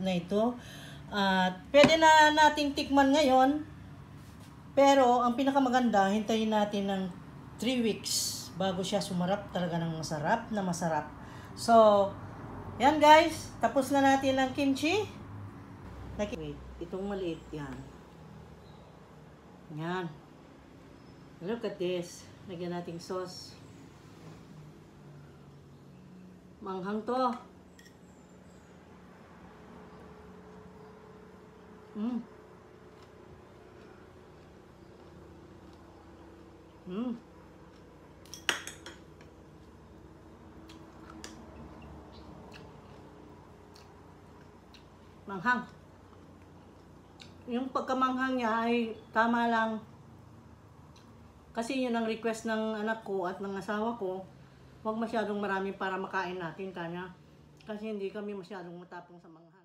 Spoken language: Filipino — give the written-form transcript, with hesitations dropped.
na ito. At pwede na nating tikman ngayon. Pero ang pinakamaganda, hintayin natin ng 3 weeks bago siya sumarap talaga ng masarap na masarap. So, yan guys. Tapos na natin ang kimchi. Wait, itong maliit yan. Yan. Look at this. Lagyan nating sauce. Manghang to. Manghang. Yung pagkamanghang niya ay tama lang. Kasi yun ang request ng anak ko at ng asawa ko. Huwag masyadong marami para makain natin kanya. Kasi hindi kami masyadong matapong sa manghang.